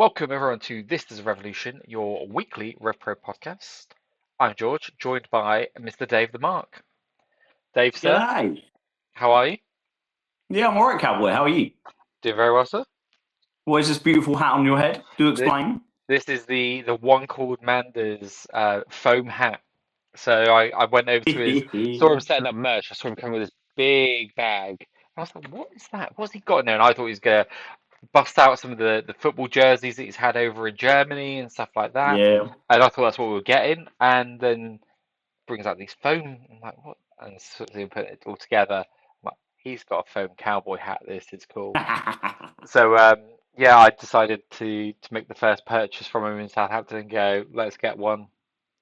Welcome everyone to This is a Revolution, your weekly Revpro podcast. I'm George, joined by Mr. Dave the Mark. Dave, sir, G'day. how are you? Yeah, I'm alright, cowboy. How are you? Doing very well, sir. What is this beautiful hat on your head? Do This, explain. this is the one called Manda's foam hat. So I went over to saw him setting up merch. I saw him coming with this big bag. I was like, what is that? What's he got in there? And I thought he was going to bust out some of the football jerseys that he's had over in Germany and stuff like that. Yeah. And I thought that's what we were getting. And then brings out these foam. I'm like, what? And sort of put it all together. I'm like, he's got a foam cowboy hat. This is cool. So yeah, I decided to make the first purchase from him in Southampton and go, let's get one.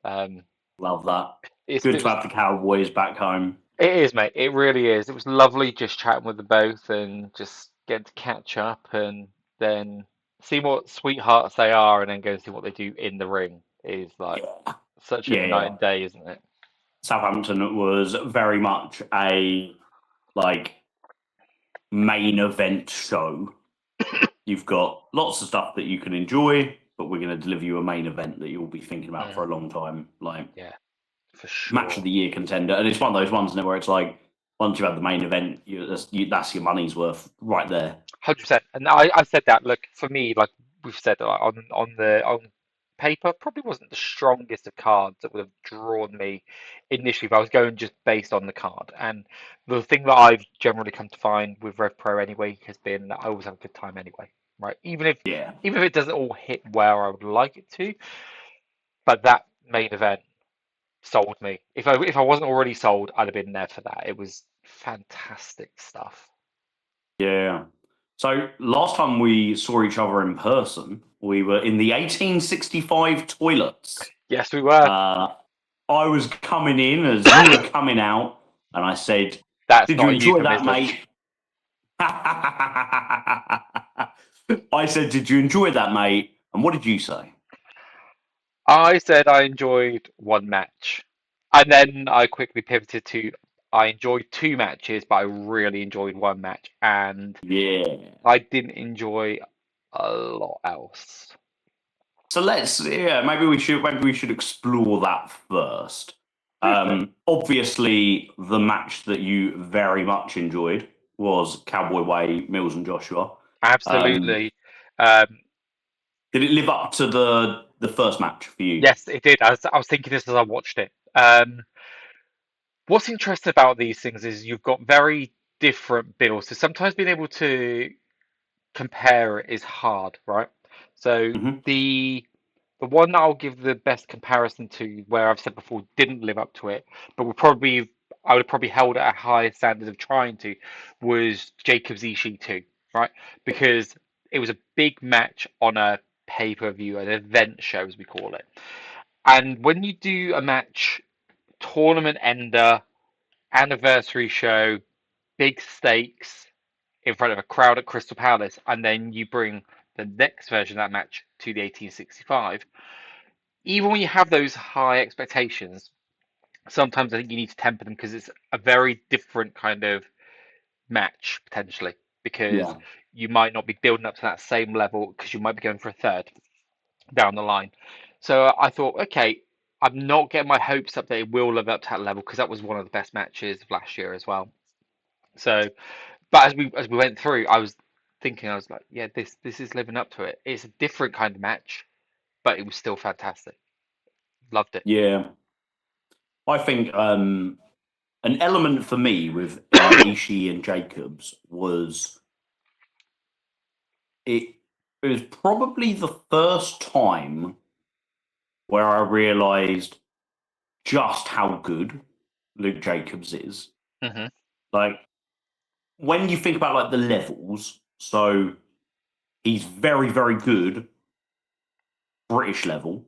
Um, Love that. it's Good it to was have the Cowboys back home. it is, mate. It really is. It was lovely just chatting with them both and just getting to catch up and then see what sweethearts they are and then go and see what they do in the ring is like Yeah. such a night Yeah. and day, isn't it? Southampton was very much a like main event show. You've got lots of stuff that you can enjoy, but we're going to deliver you a main event that you'll be thinking about for a long time. Like Yeah, for match sure. of the year contender, and it's one of those ones now where it's like once you have the main event, that's your money's worth right there. 100%. And I said that, look, for me, like we've said on paper, probably wasn't the strongest of cards that would have drawn me initially if I was going just based on the card. And the thing that I've generally come to find with Rev Pro anyway has been that I always have a good time anyway, right? Yeah, Even if it doesn't all hit where I would like it to, but that main event sold me. If I wasn't already sold, I'd have been there for that. It was fantastic stuff. yeah. So last time we saw each other in person, we were in the 1865 toilets. Yes, we were. I was coming in as you were coming out, and I said, That's "Did you not a enjoy that, euphemism. mate?" I said, "Did you enjoy that, mate?" And what did you say? I said I enjoyed one match, and then I quickly pivoted to I enjoyed two matches, but I really enjoyed one match, and Yeah. I didn't enjoy a lot else. So maybe we should explore that first. Go for it. Obviously, the match that you very much enjoyed was Cowboy Way, Mills and Joshua. Um, Absolutely. Um, did it live up to the first match for you? yes, it did. I was thinking this as I watched it. What's interesting about these things is you've got very different bills. So sometimes being able to compare it is hard, right? So Hmm. the one that I'll give the best comparison to, where I've said before didn't live up to it, but I would have probably held at a higher standard of trying to, was Jacobs Ishii 2, right? Because it was a big match on a pay-per-view, an event show as we call it. And when you do a match, tournament ender, anniversary show, big stakes in front of a crowd at Crystal Palace, and then you bring the next version of that match to the 1865, even when you have those high expectations, sometimes I think you need to temper them because it's a very different kind of match potentially. Because Yeah. you might not be building up to that same level because you might be going for a third down the line. So I thought, okay, I'm not getting my hopes up that it will live up to that level because that was one of the best matches of last year as well. So, but as we went through, I was thinking, I was like, yeah, this is living up to it. It's a different kind of match, but it was still fantastic. Loved it. Yeah. I think an element for me with Ishii and Jacobs was it. It was probably the first time where I realised just how good Luke Jacobs is. Hmm. Like when you think about like the levels, so he's very, very good British level.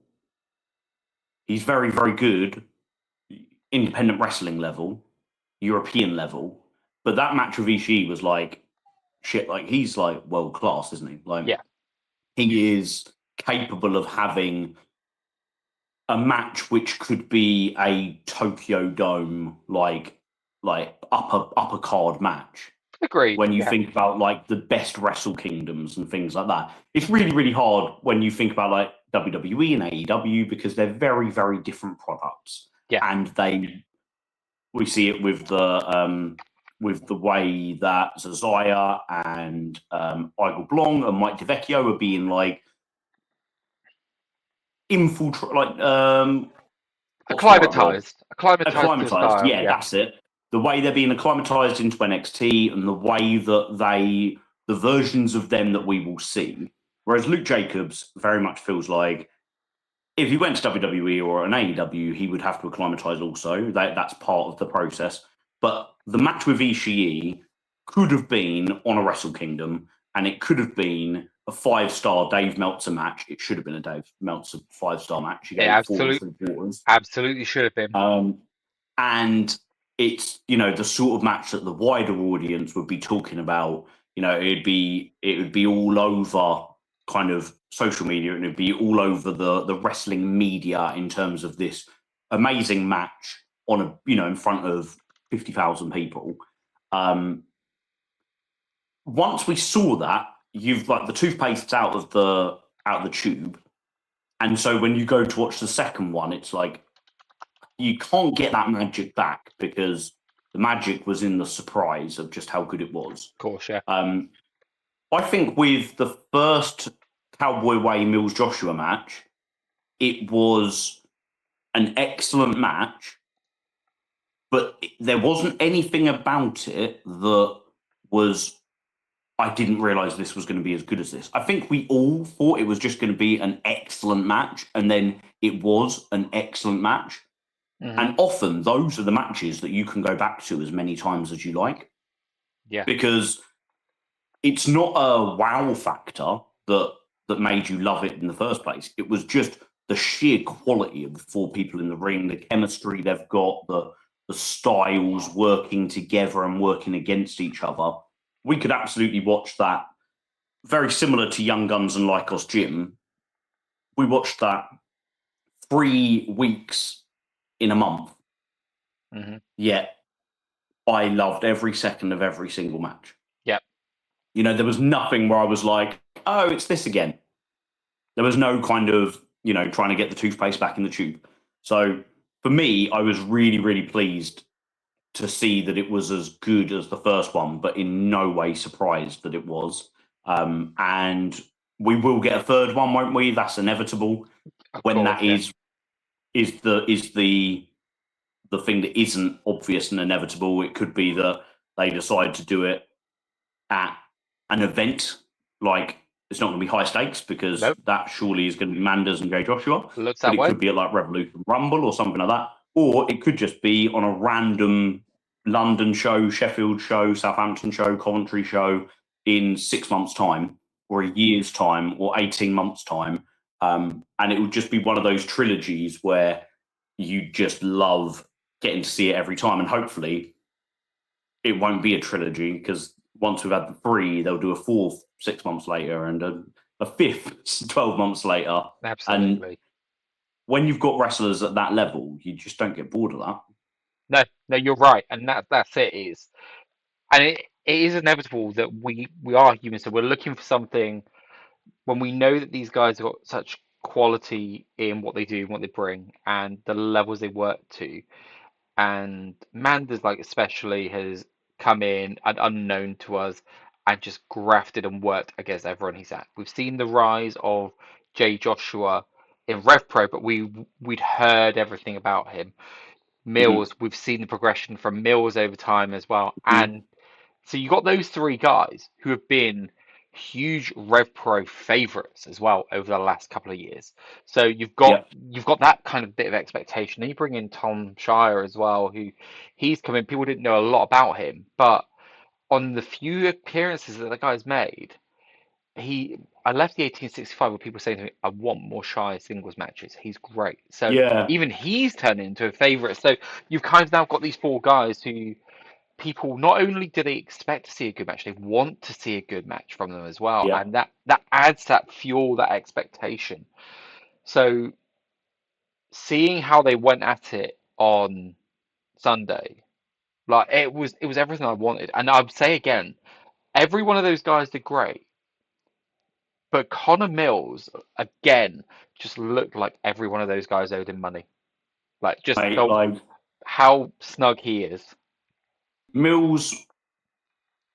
He's very, very good independent wrestling level, European level. But that match with Ishii was like shit. Like he's like world class, isn't he? Like Yeah. he is capable of having a match which could be a Tokyo Dome like upper card match. Agreed. when you Yeah. think about like the best Wrestle Kingdoms and things like that. It's really, really hard when you think about like WWE and AEW because they're very, very different products. Yeah. And we see it with the way that Zazaya and Igor Blong and Mike DeVecchio are being like infiltrate, like what's the right word? Acclimatized to a Acclimatized. style. Yeah, Yeah. that's it. The way they're being acclimatized into NXT and the way that the versions of them that we will see. Whereas Luke Jacobs very much feels like if he went to WWE or an AEW, he would have to acclimatize also. That's part of the process. But the match with Ishii could have been on a Wrestle Kingdom, and it could have been a 5-star Dave Meltzer match. It should have been a Dave Meltzer 5-star match. He It gave 4 3/4. absolutely should have been. Um, and it's the sort of match that the wider audience would be talking about. It would be all over kind of social media, and it'd be all over the wrestling media in terms of this amazing match on a in front of 50,000 people. Um, Once we saw that, you've like the toothpaste's out of the tube, and so when you go to watch the second one, it's like you can't get that magic back because the magic was in the surprise of just how good it was. Of course, yeah. Um, I think with the first Cowboy Way Mills Joshua match, it was an excellent match, but there wasn't anything about it that was. I didn't realize this was going to be as good as this. I think we all thought it was just going to be an excellent match, and then it was an excellent match. Hmm. And often those are the matches that you can go back to as many times as you like Yeah. because it's not a wow factor that made you love it in the first place. It was just the sheer quality of the 4 people in the ring, the chemistry they've got, the styles working together and working against each other. We could absolutely watch that. Very similar to Young Guns and Lycos Gym. We watched that 3 weeks in a month. Hmm. Yet I loved every second of every single match. Yeah. There was nothing where I was like, oh, it's this again. There was no kind of, trying to get the toothpaste back in the tube. So for me, I was really, really pleased to see that it was as good as the first one, but in no way surprised that it was. And we will get a third one, won't we? That's inevitable. Of When course, that yeah. is the thing that isn't obvious and inevitable, it could be that they decide to do it at an event like it's not going to be high stakes because Nope. that surely is going to be Manders and Jay Joshua, Looks but that it way. could be at like Revolution Rumble or something like that, or it could just be on a random London show, Sheffield show, Southampton show, Coventry show in 6 months' time, or a year's time, or 18 months' time, and it would just be one of those trilogies where you just love getting to see it every time, and hopefully it won't be a trilogy because once we've had the 3, they'll do a fourth 6 months later and a fifth 12 months later. And Absolutely. when you've got wrestlers at that level, you just don't get bored of that. No, no, you're right, and that's it. Is and it is inevitable that we are human, so we're looking for something when we know that these guys have got such quality in what they do and what they bring and the levels they work to. And Manders, like especially, has come in and unknown to us and just grafted and worked against everyone he's at. We've seen the rise of Jay Joshua in Revpro, but we'd heard everything about him. Mm-hmm. Mills, we've seen the progression from Mills over time as well. Mm-hmm. And so you got those 3 guys who have been huge RevPro favorites as well over the last couple of years. So you've got Yep. you've got that kind of bit of expectation. Then you bring in Tom Shire as well, who he's come in. People didn't know a lot about him, but on the few appearances that the guy's made, he I left the 1865 with people saying to me, I want more Shire singles matches. He's great. So Yeah. even he's turned into a favorite. So you've kind of now got these 4 guys who people not only do they expect to see a good match, they want to see a good match from them as well, Yep. and that adds that fuel, that expectation. So seeing how they went at it on Sunday, Like it was everything I wanted. And I'd say again, every one of those guys did great, but Connor Mills again just looked like every one of those guys owed him money. Like just Mate, felt like how snug he is. Mills,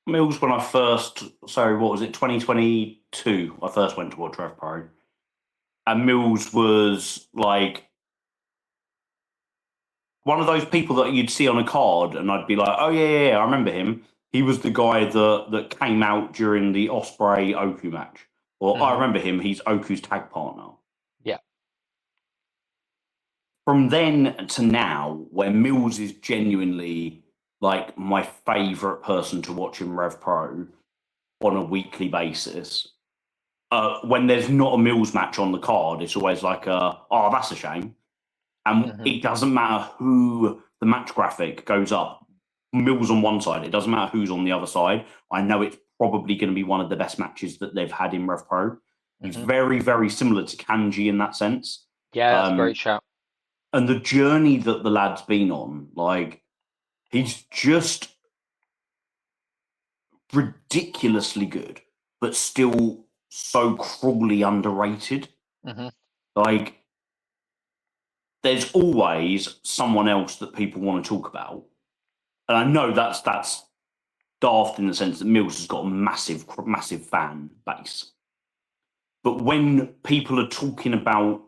Mills when I first, sorry, what was it, 2022? I first went to watch Revpro, and Mills was like one of those people that you'd see on a card, and I'd be like, oh yeah, I remember him. He was the guy that came out during the Osprey Oku match, or I Hmm. remember him. He's Oku's tag partner. Yeah. From then to now, where Mills is genuinely like my favorite person to watch in Rev Pro on a weekly basis. When there's not a Mills match on the card, it's always like, oh, that's a shame. And Hmm. it doesn't matter who the match graphic goes up. Mills on one side, it doesn't matter who's on the other side. I know it's probably going to be one of the best matches that they've had in Rev Pro. He's Hmm. very, very similar to Kanji in that sense. Yeah, that's a great Um, shout. and the journey that the lad's been on, like, he's just ridiculously good, but still so cruelly underrated. Hmm. Like, there's always someone else that people want to talk about. And I know that's daft in the sense that Mills has got a massive fan base. But when people are talking about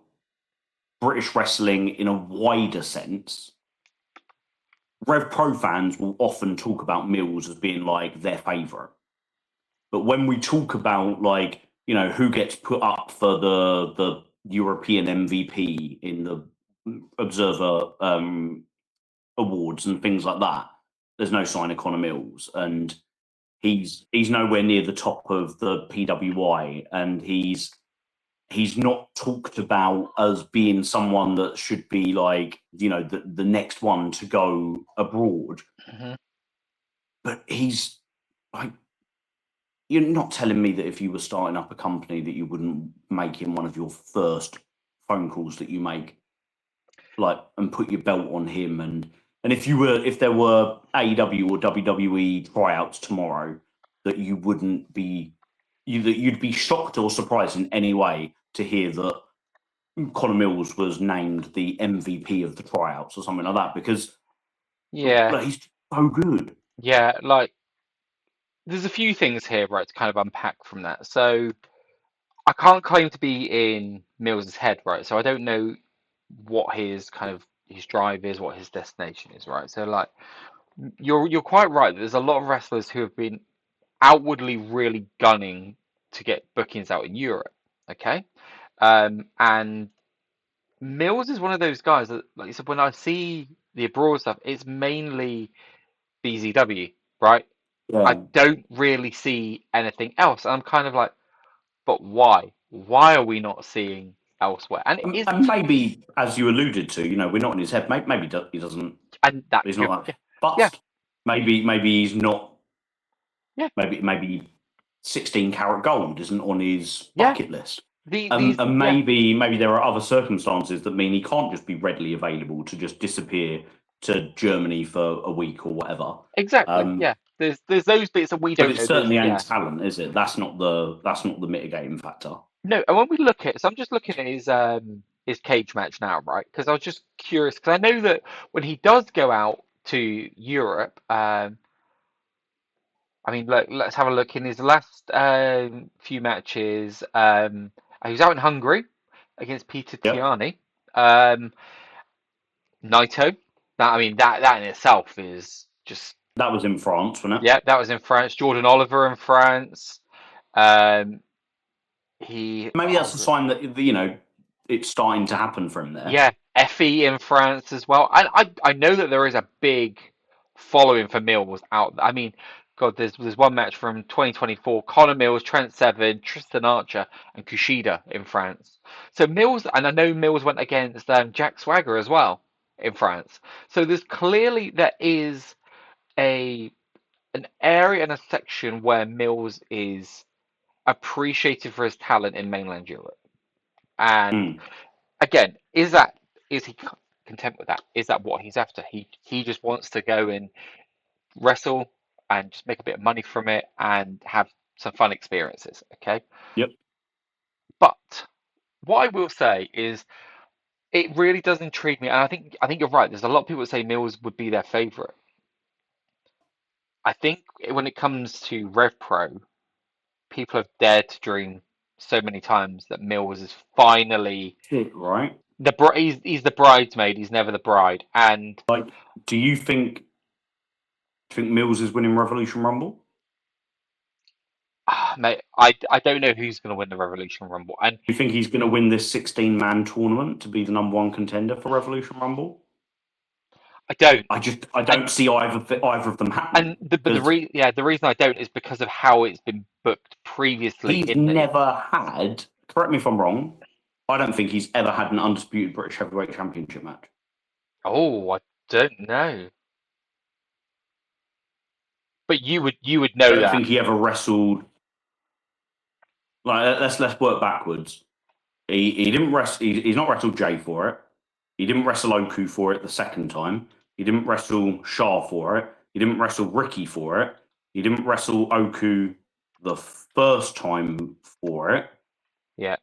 British wrestling in a wider sense, Rev Pro fans will often talk about Mills as being like their favourite. But when we talk about like, who gets put up for the European MVP in the Observer awards and things like that, there's no sign of Connor Mills, and he's nowhere near the top of the PWI, and he's not talked about as being someone that should be like the next one to go abroad. Hmm. But he's like, you're not telling me that if you were starting up a company that you wouldn't make him one of your first phone calls that you make, like, and put your belt on him. And if there were AEW or WWE tryouts tomorrow, that you wouldn't be that you'd be shocked or surprised in any way to hear that Conor Mills was named the MVP of the tryouts or something like that, because Yeah, like, he's so good. yeah. Like there's a few things here, right, to kind of unpack from that. So I can't claim to be in Mills's head, right? So I don't know what his kind of his drive is, what his destination is, right? So like you're quite right. There's a lot of wrestlers who have been outwardly really gunning to get bookings out in Europe. Okay. And Mills is one of those guys that, like you said, when I see the abroad stuff, it's mainly BZW, right? I Yeah. don't really see anything else. And I'm kind of like, but why? Why are we not seeing elsewhere? And it is, And maybe, as you alluded to, we're not in his head. Maybe he doesn't. and that He's could, not that yeah, yeah, fussed. Maybe he's not. yeah, Maybe 16 karat gold isn't on his yeah. bucket list. These, And yeah, maybe there are other circumstances that mean he can't just be readily available to just disappear to Germany for a week or whatever. exactly, Um, yeah. There's those bits that we but don't it know. There's, certainly ain't yeah, talent, is it? That's not the mitigating factor. no. And when we look at, so I'm just looking at his cage match now, right? Because I was just curious because I know that when he does go out to Europe, I mean, look, let's have a look in his last few matches. He was out in Hungary against Peter Yep, Tiani. Um, Naito. That I mean, that in itself is just, that was in France, wasn't it? yeah. That was in France. Jordan Oliver in France. Um, he Maybe oh that's a sign that it's starting to happen for him there. yeah, Effie in France as well. And I know that there is a big following for Mills out there. I mean, God, there's one match from 2024: Connor Mills, Trent Seven, Tristan Archer, and Kushida in France. So Mills, and I know Mills went against Jack Swagger as well in France. So there is a an area and a section where Mills is appreciated for his talent in mainland Europe. And Mm. again, is he content with that? Is that what he's after? He just wants to go and wrestle and just make a bit of money from it and have some fun experiences. Okay. Yep. But what I will say is it really does intrigue me, and I think you're right. There's a lot of people that say Mills would be their favourite. I think when it comes to Revpro, people have dared to dream so many times that Mills is finally Shit, right? he's the bridesmaid. He's never the bride. And Like, do you think Mills is winning Revolution Rumble? mate, I don't know who's going to win the Revolution Rumble, and Do you think he's going to win this 16-man tournament to be the number one contender for Revolution Rumble? I don't. I And don't see either of them happening but because the reason I don't is because of how it's been booked previously he's in the. never had. Correct me if I'm wrong. I don't think he's ever had an undisputed British Heavyweight Championship match. Oh, I don't know. But you would I know don't that. think he ever wrestled. Like let's work backwards. He didn't wrestle. He's not wrestled Jay for it. He didn't wrestle Oku for it the second time. He didn't wrestle Shah for it. He didn't wrestle Ricky for it. He didn't wrestle Oku the first time for it. Yeah.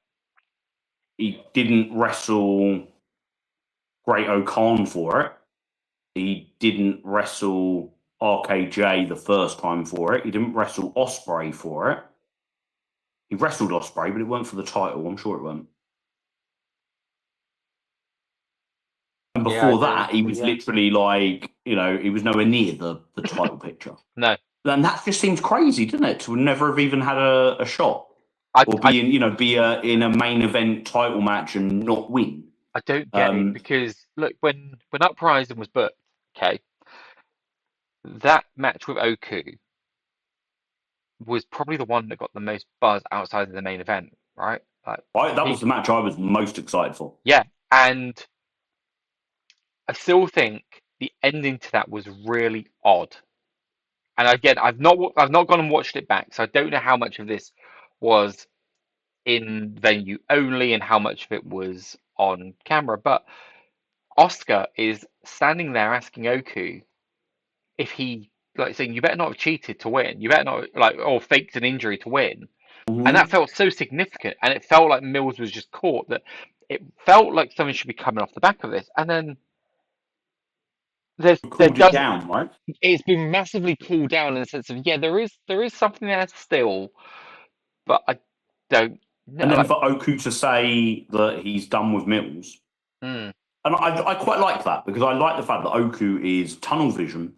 He didn't wrestle Great O'Khan for it. He didn't wrestle RKJ the first time for it. He didn't wrestle Osprey for it. He wrestled Osprey, but it weren't for the title. I'm sure it weren't. And Yeah, I before don't. that, he was Yeah. literally like, he was nowhere near the title picture. No. And that just seems crazy, doesn't it? To never have even had a shot or I in a main event title match and not win. I don't get it because look, when Uprising was booked, okay, that match with Oku was probably the one that got the most buzz outside of the main event, right? Like That was the match I was most excited for. yeah, and I still think the ending to that was really odd. And again, I've not gone and watched it back, so I don't know how much of this was in venue only and how much of it was on camera. But Oscar is standing there asking Oku if he like saying you better not have cheated to win, you better not like or faked an injury to win. And that Mm-hmm. felt so significant, and it felt like Mills was just caught that it felt like something should be coming off the back of this. And then there Cooled it doesn't down, right? it's been massively pulled down in the sense of yeah, there is something there still, but I don't know. And then Like, for Oku to say that he's done with Mills, mm, and I quite like that because I like the fact that Oku is tunnel vision.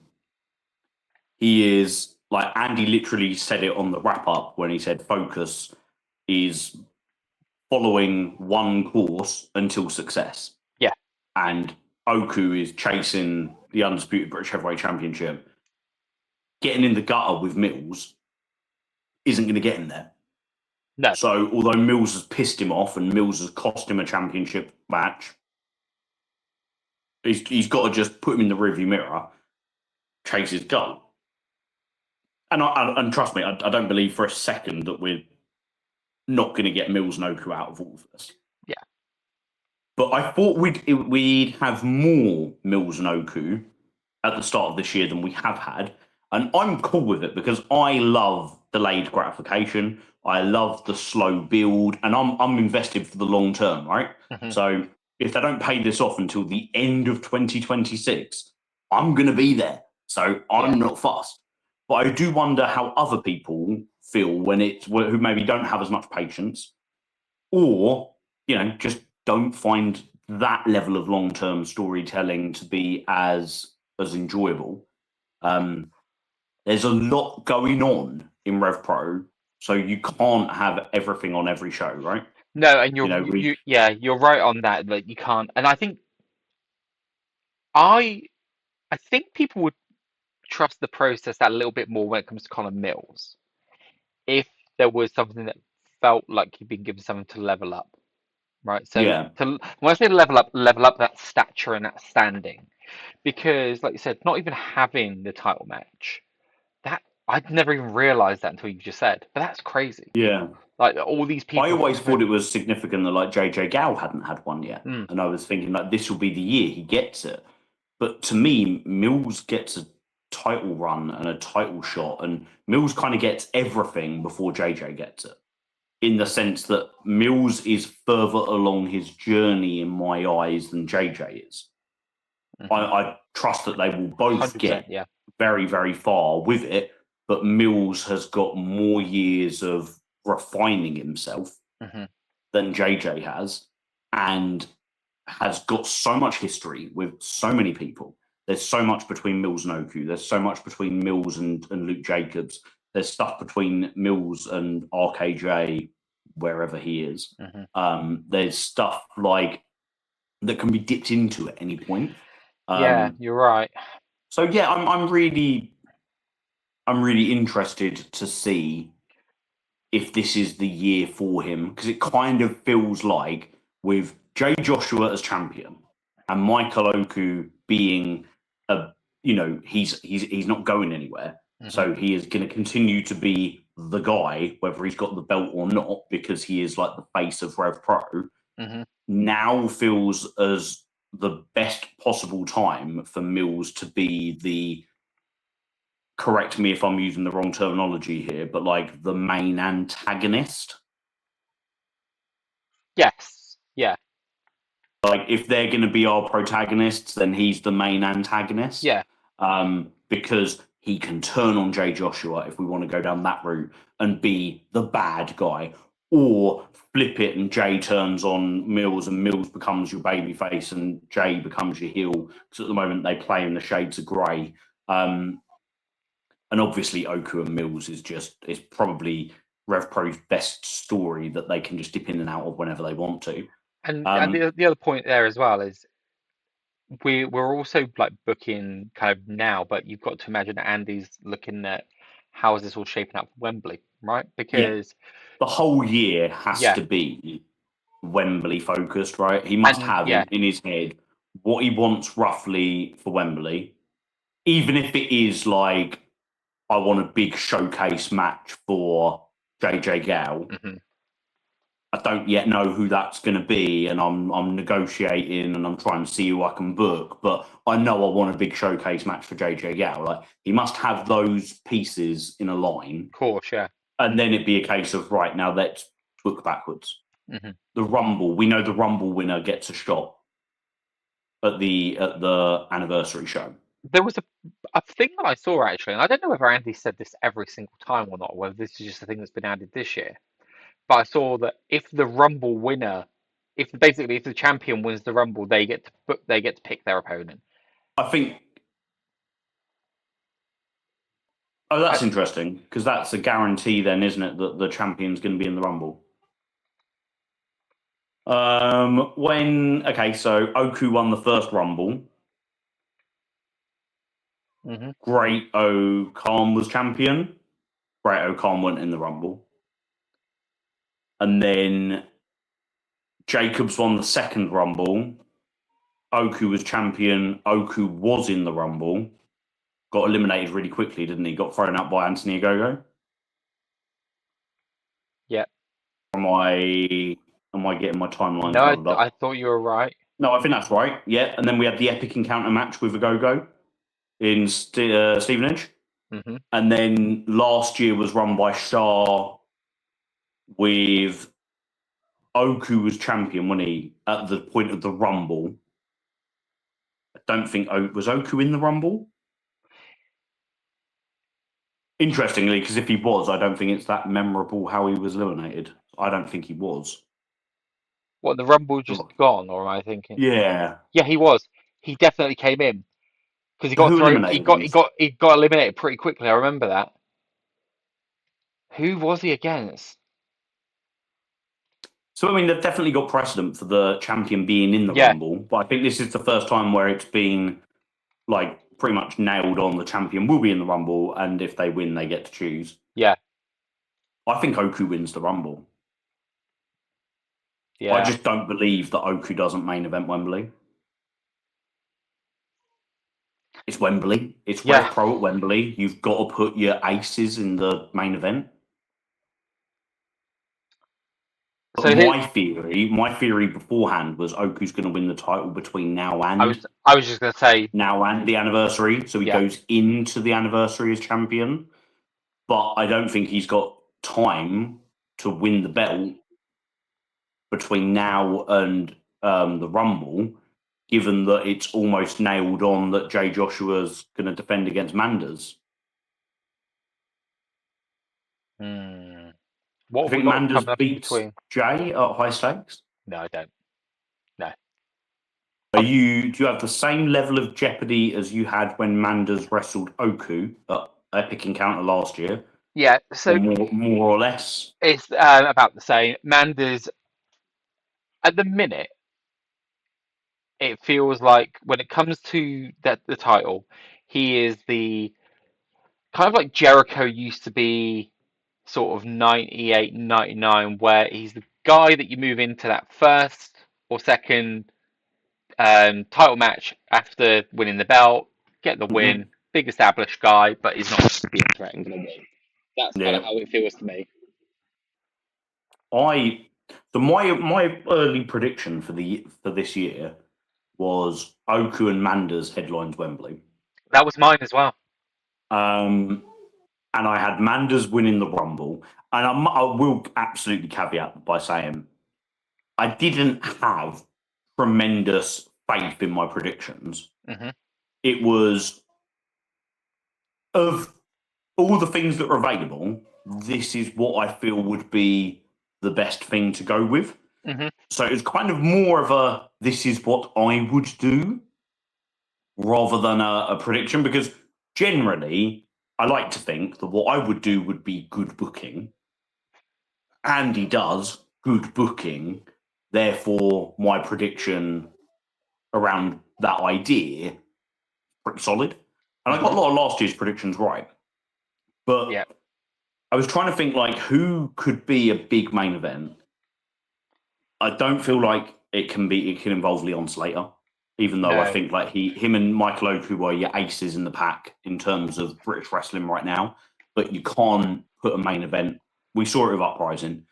He is like Andy literally said it on the wrap up when he said focus is following one course until success. yeah, And Oku is chasing the undisputed British Heavyweight Championship. Getting in the gutter with Mills isn't going to get him there. no, So, although Mills has pissed him off and Mills has cost him a championship match, he's got to just put him in the rearview mirror, chase his goal. And trust me, I don't believe for a second that we're not going to get Mills and Oku out of all of this. yeah, But I thought we'd have more Mills and Oku at the start of this year than we have had. And I'm cool with it because I love delayed gratification. I love the slow build, and I'm invested for the long term, right? mhm, So if they don't pay this off until the end of 2026, I'm going to be there. So yeah, I'm not fussed. But I do wonder how other people feel who maybe don't have as much patience, or just don't find that level of long term storytelling to be as enjoyable. There's a lot going on in Revpro, so you can't have everything on every show, right? no, and you're right on that. Like you can't, and I I think people would trust the process that a little bit more when it comes to Colin Mills if there was something that felt like he'd been given something to level up, right? So Yeah, when I say level up that stature and that standing, because like you said, not even having the title match, that I'd never even realized that until you just said, but that's crazy. yeah. Like all these I people always have, thought it was significant that like JJ Gal hadn't had one yet, mm, and I was thinking like this will be the year he gets it. But to me, Mills gets title run and a title shot, and Mills kind of gets everything before JJ gets it. In the sense that Mills is further along his journey in my eyes than JJ is. I trust that they will both 100%, get yeah. very, very far with it, but Mills has got more years of refining himself than JJ has, and has got so much history with so many people. There's so much between Mills and Oku. There's so much between Mills and Luke Jacobs. There's stuff between Mills and RKJ, wherever he is. There's stuff like that can be dipped into at any point. Yeah, you're right. So yeah, I'm really interested to see if this is the year for him, because it kind of feels like with Jay Joshua as champion and Michael Oku being he's not going anywhere. So he is going to continue to be the guy, whether he's got the belt or not, because he is like the face of Revpro. Now feels as the best possible time for Mills to be the, correct me if I'm using the wrong terminology here, but like the main antagonist. Yes, yeah. Like if they're going to be our protagonists, then he's the main antagonist. Yeah. Because he can turn on Jay Joshua if we want to go down that route and be the bad guy, or flip it and Jay turns on Mills and Mills becomes your baby face and Jay becomes your heel. Because at the moment they play in the shades of grey. And obviously Oku and Mills is probably Revpro's best story that they can just dip in and out of whenever they want to. And the other point there as well is we're also like booking kind of now, but you've got to imagine that Andy's looking at how is this all shaping up for Wembley, right? Because the whole year has Yeah. to be Wembley focused, right? He must have in his head what he wants roughly for Wembley, even if it is like, I want a big showcase match for JJ Gal. I don't yet know who that's going to be, and I'm negotiating and I'm trying to see who I can book. But I know I want a big showcase match for JJ Gal. Like he must have those pieces in a line. Of course, yeah. And then it'd be a case of right now, let's book backwards. The Rumble, we know the Rumble winner gets a shot at the anniversary show. There was a thing that I saw actually, and I don't know whether Andy said this every single time or not, or whether this is just a thing that's been added this year. But I saw that if the Rumble winner, if the champion wins the Rumble, they get to pick their opponent. I think. Oh, that's interesting, because that's a guarantee then, isn't it, that the champion's going to be in the Rumble? So Oku won the first Rumble. Great O'Khan was champion. Great O'Khan went in the Rumble. And then Jacobs won the second Rumble. Oku was champion. Oku was in the Rumble. Got eliminated really quickly, didn't he? Got thrown out by Anthony Ogogo. Yeah. Am I getting my timeline No, muddled up? I thought you were right. No, I think that's right. Yeah, and then we had the epic encounter match with Ogogo in Stevenage. And then last year was run by Shah with Oku was champion, wasn't he, at the point of the Rumble? I don't think was Oku in the Rumble? Interestingly, because if he was, I don't think it's that memorable how he was eliminated. I don't think he was. What, the Rumble just gone, or am I thinking? Yeah. Yeah, he was. He definitely came in because he got thrown. He got eliminated pretty quickly. I remember that. Who was he against? So I mean, they've definitely got precedent for the champion being in the Rumble, but I think this is the first time where it's been like pretty much nailed on. The champion will be in the Rumble, and if they win, they get to choose. Yeah. I think Oku wins the Rumble. Yeah. I just don't believe that Oku doesn't main event Wembley. It's Wembley. It's Revpro at Wembley. You've got to put your aces in the main event. So here, My theory beforehand was Oku's going to win the title between I was just going to say, now and the anniversary, so he yeah. goes into the anniversary as champion. But I don't think he's got time to win the belt between now and the Rumble, given that it's almost nailed on that Jay Joshua's going to defend against Manders. What I have we think got Manders coming up in beats between? Jay at high stakes. No, I don't. No. Do you have the same level of jeopardy as you had when Manders wrestled Oku at Epic Encounter last year, Yeah, or so more or less? it's about the same. Manders, at the minute, it feels like when it comes to the title, he is the kind of like Jericho used to be sort of 98, 99, where he's the guy that you move into that first or second title match after winning the belt, get the Hmm. win, big established guy, but he's not going to be a threat and going to win. That's kind of Yeah, how it feels to me. I. So my early prediction for this year was Oku and Manders headlines Wembley. That was mine as well. And I had Manders winning the Rumble. And I will absolutely caveat by saying I didn't have tremendous faith in my predictions. Hmm. It was, of all the things that were available, this is what I feel would be the best thing to go with. Hmm. So it was kind of more of a this is what I would do rather than a prediction, because generally I like to think that what I would do would be good booking. Andy does good booking, therefore my prediction around that idea pretty solid. And I got a Hmm. lot of last year's predictions right. But Yeah. I was trying to think like who could be a big main event. I don't feel like it can involve Leon Slater, even though I No. think like him and Michael Oku are your aces in the pack in terms of British wrestling right now. But you can't put a main event. We saw it with Uprising.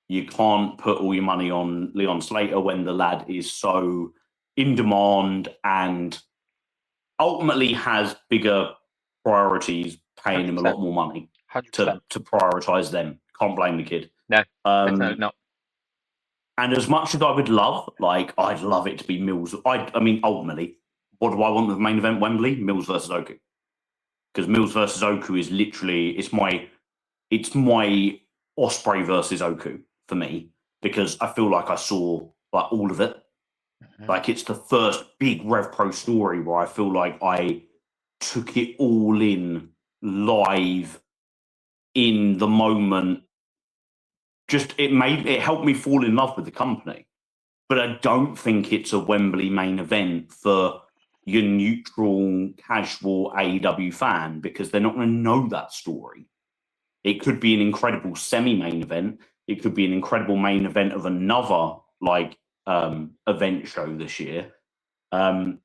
You can't put all your money on Leon Slater when the lad is so in demand and ultimately has bigger priorities, paying him a 100%. lot more money 100%. to prioritize them. Can't blame the kid. No. Definitely Um, not. and as much as I would love, like, I'd love it to be Mills. I mean, ultimately, what do I want with the main event? Wembley, Mills versus Oku, because Mills versus Oku is literally it's my Osprey versus Oku for me, because I feel like I saw like all of it. Hmm. Like it's the first big Revpro story where I feel like I took it all in live in the moment. Just it helped me fall in love with the company. But I don't think it's a Wembley main event for your neutral, casual AEW fan, because they're not going to know that story. It could be an incredible semi-main event. It could be an incredible main event of another event show this year. Um,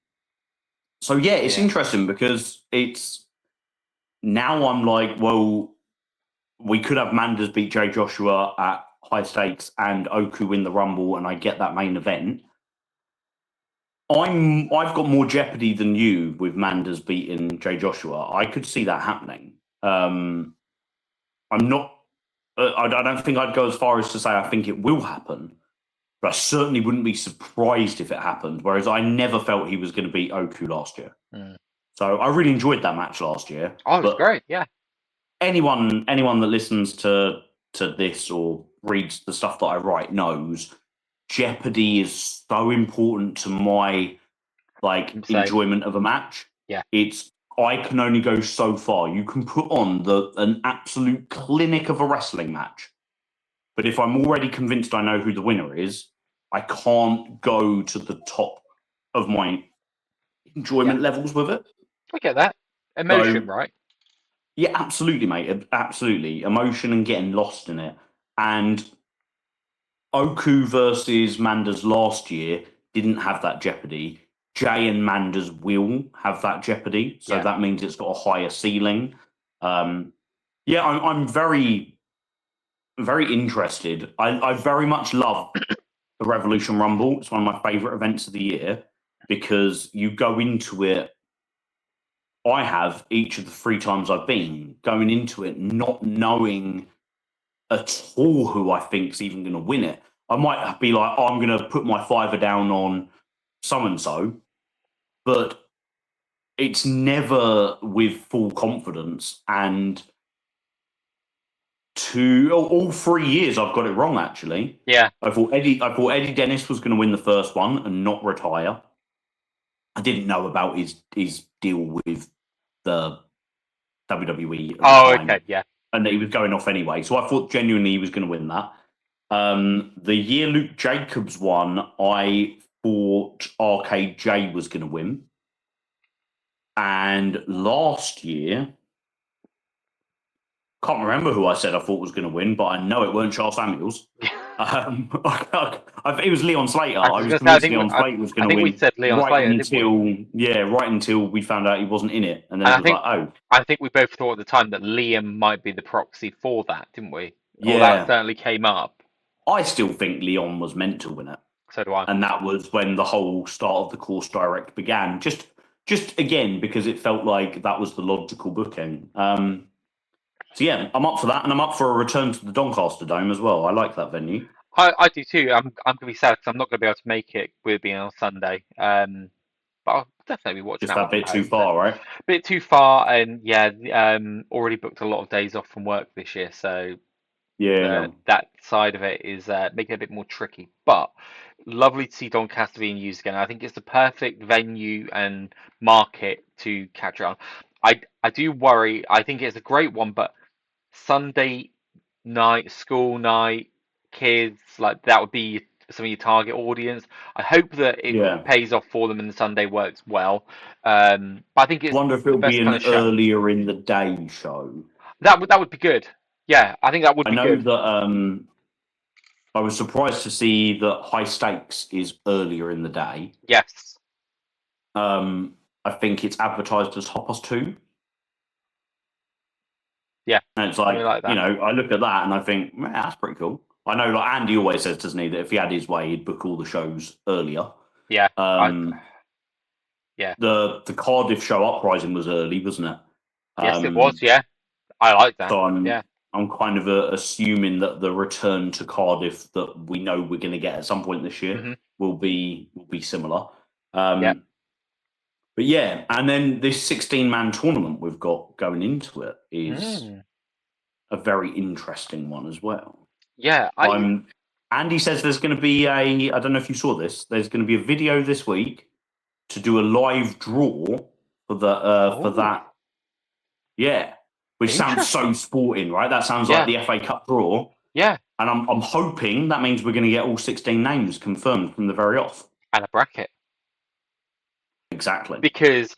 so yeah, it's Yeah. interesting because it's now I'm like, well, we could have Manders beat Jay Joshua at high stakes and Oku win the Rumble, and I get that main event. I've got more jeopardy than you with Manders beating Jay Joshua. I could see that happening. I'm not. I don't think I'd go as far as to say I think it will happen, but I certainly wouldn't be surprised if it happened. Whereas I never felt he was going to beat Oku last year. Mm. So I really enjoyed that match last year. Oh, it was But great. Yeah. anyone that listens to this or reads the stuff that I write knows jeopardy is so important to my Same. enjoyment of a match. Yeah. It's I can only go so far. You can put on an absolute clinic of a wrestling match, but if I'm already convinced I know who the winner is, I can't go to the top of my Yeah. enjoyment levels with it. I get that. Emotion, So right? yeah, absolutely, mate. Absolutely, emotion and getting lost in it. And Oku versus Manders last year didn't have that jeopardy. Jay and Manders will have that jeopardy, so Yeah. that means it's got a higher ceiling. Yeah, I'm very very interested. I very much love the Revolution Rumble. It's one of my favourite events of the year because you go into it. I have each of the 3 times I've been going into it not knowing at all who I think's even going to win it. I might be like, oh, I'm going to put my fiver down on so and so, but it's never with full confidence. And all 3 years, I've got it wrong. Actually, Yeah. I thought Eddie Dennis was going to win the first one and not retire. I didn't know about his deal with the WWE at the Oh, time, okay. Yeah. and that he was going off anyway. So I thought genuinely he was going to win that. The year Luke Jacobs won, I thought RKJ was going to win. And last year, can't remember who I said I thought was going to win, but I know it weren't Charles Samuels. It was Leon Slater. I I was was gonna say, convinced Leon Slater was I going to think we win said Leon Slater, didn't we? right until we found out he wasn't in it, and then And it was like, oh I think we both thought at the time that Liam might be the proxy for that, didn't we? Or that yeah. certainly came up. I still think Leon was meant to win it. So do I. And that was when the whole start of the course direct began. Just again because it felt like that was the logical bookend. So yeah, I'm up for that, and I'm up for a return to the Doncaster Dome as well. I like that venue. I do too. I'm gonna be sad because I'm not gonna be able to make it with being on Sunday. But I'll definitely be watching Just that that one bit from too home. So far, right? bit too far, and yeah, already booked a lot of days off from work this year, so Yeah, that side of it is making it a bit more tricky. But lovely to see Doncaster being used again. I think it's the perfect venue and market to catch it on. I do worry. I think it's a great one, but Sunday night, school night, kids, like that would be some of your target audience. I hope that it yeah. pays off for them and the Sunday works well. But I think it's Wonder if the it'll be best kind an of show. earlier in the day show. That would be good. Yeah, I think that would I be know good. that I was surprised to see that High Stakes is earlier in the day. Yes. I think it's advertised as 2:30. Yeah. And it's Something like, like that. I look at that and I think, man, that's pretty cool. I know, like Andy always says, doesn't he, that if he had his way, he'd book all the shows earlier. Yeah. I Um, yeah. the Cardiff show Uprising was early, wasn't it? Yes, it was. Um, Yeah. I like that. so Yeah. I'm kind of assuming that the return to Cardiff that we know we're going to get at some point this year Hmm. will be similar. Yeah. But yeah, and then this 16-man tournament we've got going into it is Mm. a very interesting one as well. Yeah. Andy says there's going to be I don't know if you saw this. There's going to be a video this week to do a live draw for Oh, that. Yeah, which sounds so interesting. sporting, right? That sounds like Yeah. the FA Cup draw, Yeah. and I'm hoping that means we're going to get all 16 names confirmed from the very off. And a bracket. Exactly. Because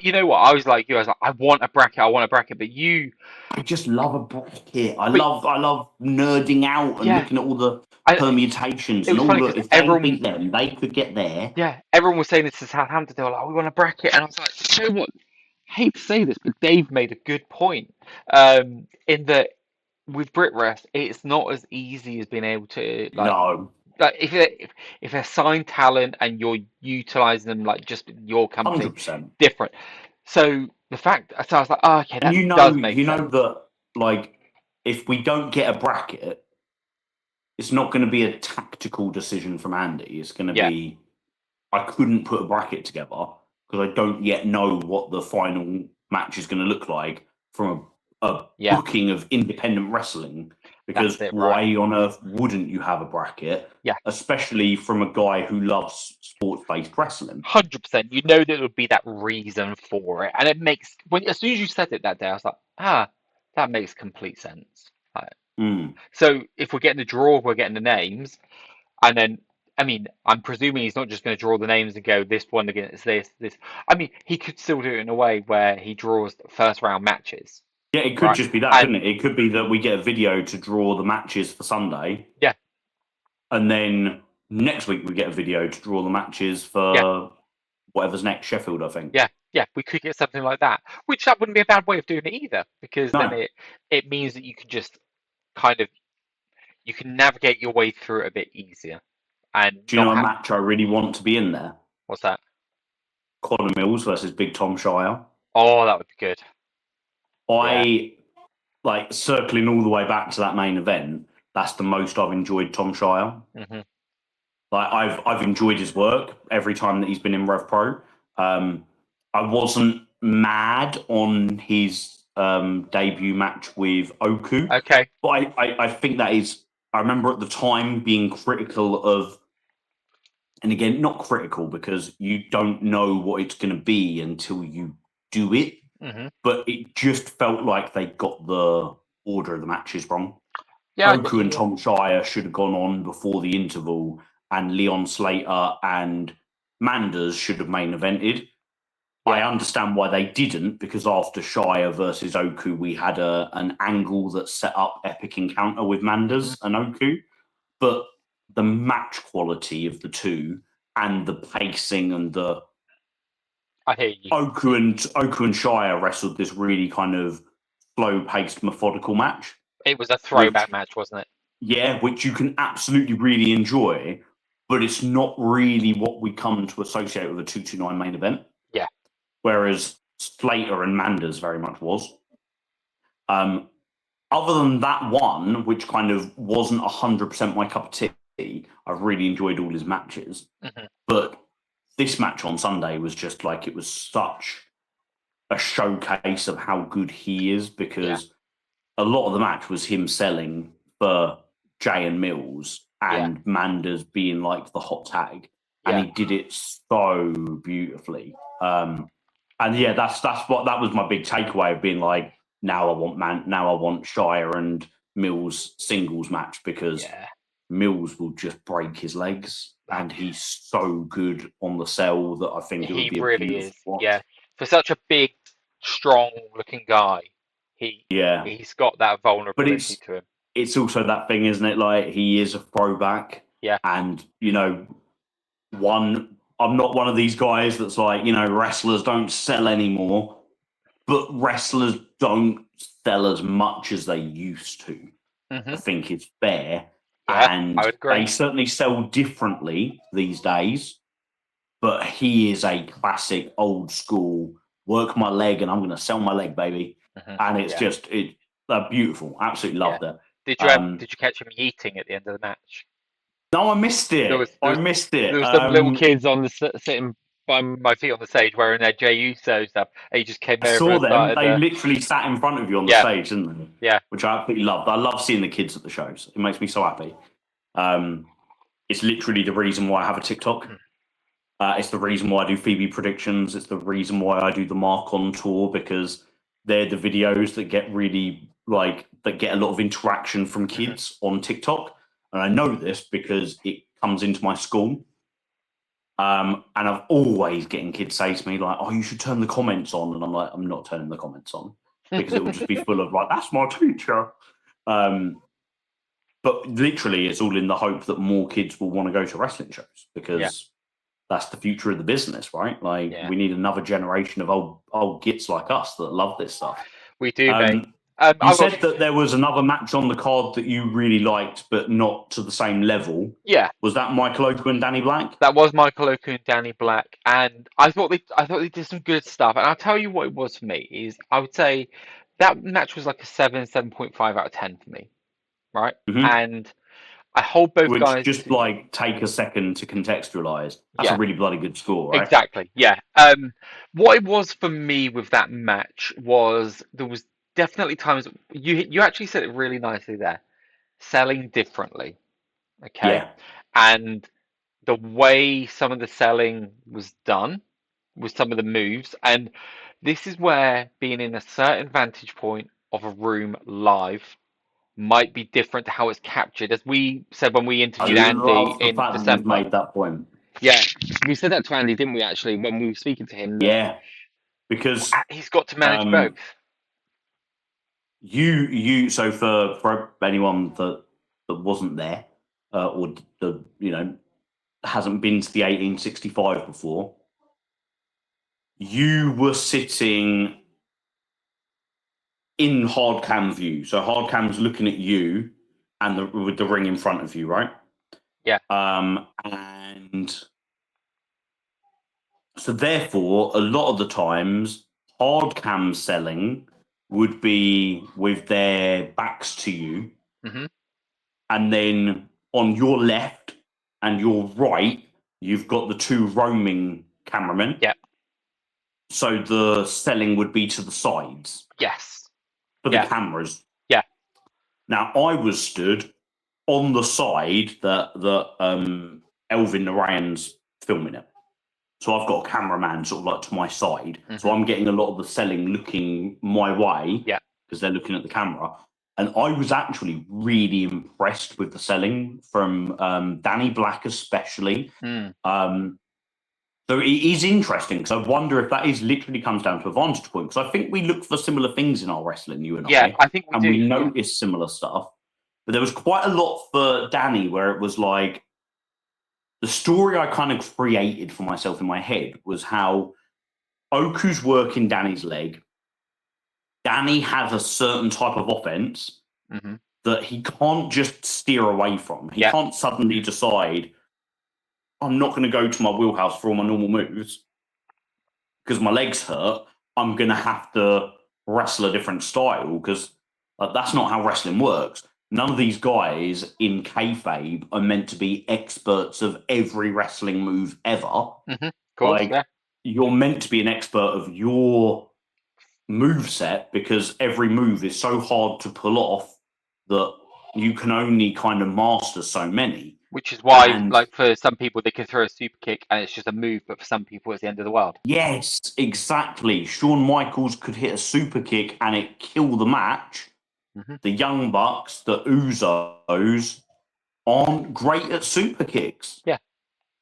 you know what, I was like you, I was like, I want a bracket, but I just love a bracket. I but love nerding out and yeah, looking at all the I permutations it and was all funny the. because If they beat them, they could get there. everyone was saying this to Southampton. They were like, we want a bracket, and I was like, you know what? Hate to say this, but Dave made a good point. In that with Brit Rest, it's not as easy as being able to No, like if they're signed talent and you're utilizing them like just your company, 100%. different. So the fact, so I was like, oh, okay, And that does make you know sense. that like if we don't get a bracket, it's not going to be a tactical decision from Andy. It's going to Yeah, be I couldn't put a bracket together because I don't yet know what the final match is going to look like from a yeah, booking of independent wrestling. that's Because it, right? why on earth wouldn't you have a bracket, Yeah, especially from a guy who loves sports based wrestling? 100%. You know there would be that reason for it, and it makes when as soon as you said it that day, I was like, that makes complete sense. Like, Mm. so if we're getting the draw, we're getting the names, and then I mean, I'm presuming he's not just going to draw the names and go this one against this. I mean, he could still do it in a way where he draws first round matches, Yeah, it could right? just be that, couldn't And it? It could be that we get a video to draw the matches for Sunday, yeah, and then next week we get a video to draw the matches yeah, for whatever's next, Sheffield, I think. yeah, we could get something like that, which that wouldn't be a bad way of doing it either, because then No, it means that you could just kind of you can navigate your way through it a bit easier and Do you not know a have. match I really want to be in there? What's that? Conor Mills versus Big Tom Shire. Oh, that would be good. Yeah. I like circling all the way back to that main event. That's the most I've enjoyed Tom Shire. Hmm. Like I've enjoyed his work every time that he's been in Revpro. I wasn't mad on his debut match with Oku, Okay. but I think that is. I remember at the time being critical of, and again, not critical because you don't know what it's going to be until you do it. Hmm. But it just felt like they got the order of the matches wrong. Yeah, I get Oku you. and Yeah. Tom Shire should have gone on before the interval, and Leon Slater and Manders should have main evented. I Yeah. understand why they didn't, because after Shire versus Oku, we had an angle that set up epic encounter with Hmm. Manders and Oku. But the match quality of the two and the pacing and the I hear you. Oku and Shire wrestled this really kind of slow paced, methodical match, It was a which throwback match, wasn't it? yeah, which you can absolutely really enjoy, but it's not really what we come to associate with a 229 main event. Yeah. Whereas Slater and Manders very much was. Um, Other than that one, which kind of wasn't 100% my cup of tea, I've really enjoyed all his matches. Hmm. But this match on Sunday was just like, it was such a showcase of how good he is, Yeah. because a lot of the match was him selling for Jay and Mills Yeah. and Manders being like the hot tag, and Yeah. he did it so beautifully. And yeah, that was my big takeaway of being like, now I want Shire and Mills singles match, because Yeah. Mills will just break his legs, and he's so good on the cell that I think it would He be a really is. beautiful Yeah. watch. For such a big, strong-looking guy, he Yeah, he's got that but vulnerability to him. it's also that thing, isn't it? Like, he is a throwback, Yeah. and I'm not one of these guys that's like, wrestlers don't sell anymore, but wrestlers don't sell as much as they used to. I Hmm. think it's fair, Yeah. I and would they agree. certainly sell differently these days. But he is a classic, old school. Work my leg, and I'm going to sell my leg, baby. Hmm. And it's Yeah. just beautiful. Absolutely Yeah. loved it. Did you Um, did you catch him yeeting at the end of the match? no, I missed There was it. there I was missed there it. was some little kids on the sitting by my feet on the stage wearing their Jey Uso stuff. And he just came I over saw and them. started. They literally sat in front of you on the Yeah. stage, didn't they? Yeah. Which I absolutely loved. I love seeing the kids at the shows. It makes me so happy. Um, it's literally the reason why I have a TikTok. Mm. It's the reason why I do Phoebe predictions. It's the reason why I do the Mark on tour, because they're the videos that get a lot of interaction from Mhm. kids on TikTok. And I know this because it comes into my school. And I've always getting kids say to me like, "Oh, you should turn the comments on," and I'm like, "I'm not turning the comments on, because it will just be full of like, that's my teacher." Um, but literally, it's all in the hope that more kids will want to go to wrestling shows, Yeah. because that's the future of the business, right? Like, Yeah. we need another generation of old gits like us that love this stuff. We do, mate. Um, you I've got. said that there was another match on the card that you really liked, but not to the same level. Yeah. Was that Michael Oku and Danny Black? That was Michael Oku and Danny Black, and I thought they did some good stuff. And I'll tell you what it was for me is I would say that match was like a 7.5 out of 10 for me, right? Mm-hmm. And I hold both Which, guys just to, like, take a second to contextualize. That's a yeah, really bloody good score, right? exactly, yeah. What it was for me with that match was there was definitely times you actually said it really nicely there, selling differently, okay, Yeah. and the way some of the selling was done with some of the moves. And this is where being in a certain vantage point of a room live might be different to how it's captured. As we said when we I interviewed Andy love the in fact that you've December. made that point. Yeah, we said that to Andy, didn't we, actually, when we were speaking to him, that Yeah. Because he's got to manage both. um, so for anyone that wasn't there, or hasn't been to the 1865 before, you were sitting in hard cam view. So hard cam's looking at you, and with the ring in front of you, right? Yeah. And so therefore, a lot of the times, hard cam selling would be with their backs to you, Hmm. and then on your left and your right, you've got the two roaming cameramen. Yeah. So the selling would be to the sides Yes. for the Yeah. cameras. Yeah. Now I was stood on the side that Elvin Narayan's filming it. So I've got a cameraman sort of like to my side. So Hmm. I'm getting a lot of the selling looking my way Yeah. because they're looking at the camera. And I was actually really impressed with the selling from Danny Black, especially. Mm. Um, so it is interesting because I wonder if that is literally comes down to a vantage point. Because I think we look for similar things in our wrestling, you and Yeah, I, I think we and do. we Yeah. notice similar stuff. But there was quite a lot for Danny where it was like the story I kind of created for myself in my head was how Oku's working Danny's leg. Danny has a certain type of offense Hmm. that he can't just steer away from. He Yeah. can't suddenly decide, I'm not going to go to my wheelhouse for all my normal moves because my legs hurt. I'm going to have to wrestle a different style because that's not how wrestling works. None of these guys in kayfabe are meant to be experts of every wrestling move ever. Hmm. Of course. Like, Yeah. you're meant to be an expert of your move set because every move is so hard to pull off that you can only kind of master so many. Which is why, And like, for some people, they can throw a super kick and it's just a move, but for some people, it's the end of the world. yes, exactly. Shawn Michaels could hit a super kick and it kill the match. Hmm. The Young Bucks, the Usos, aren't great at super kicks. Yeah.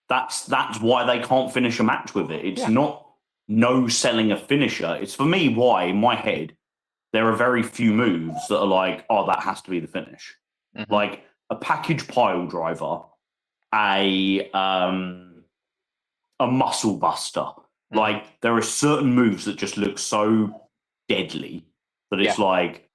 That's why they can't finish a match with it. It's Yeah. not no selling a finisher. It's for me why in my head there are very few moves that are like, oh, that has to be the finish. Hmm. Like a package pile driver, a a muscle buster. Hmm. Like there are certain moves that just look so deadly that Yeah. it's like